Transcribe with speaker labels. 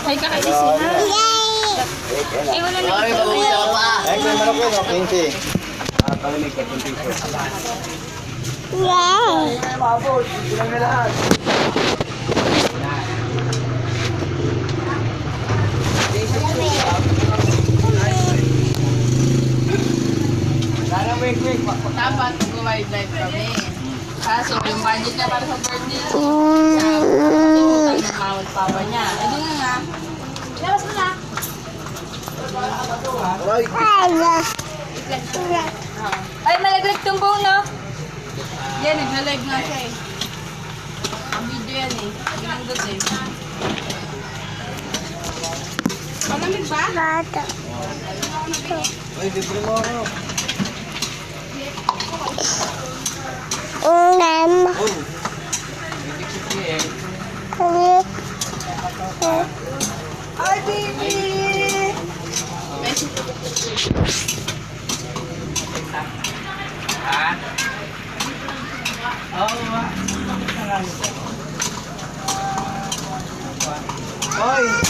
Speaker 1: Ay, kakainis ha. Eh, wala na ito.
Speaker 2: Ay, kung manok yun, 20. Palamig ka, 20 pesos. Wow! Mabot, ilang na lahat.
Speaker 1: Dapat mag-wildlife kami. Kaso yung budget niya para sa birthday niya. Tinutang ng mawal papa niya. Eh, di nga. Labas mo na. Ay, malaglag tong buong, no? Yan, naglalag nga siya eh. Ang video yan eh. Ginandot eh. Palamig ba?
Speaker 3: Bata.
Speaker 2: Ay, libre mo ako.
Speaker 3: Mama.
Speaker 1: Hi, baby!
Speaker 2: Hoy!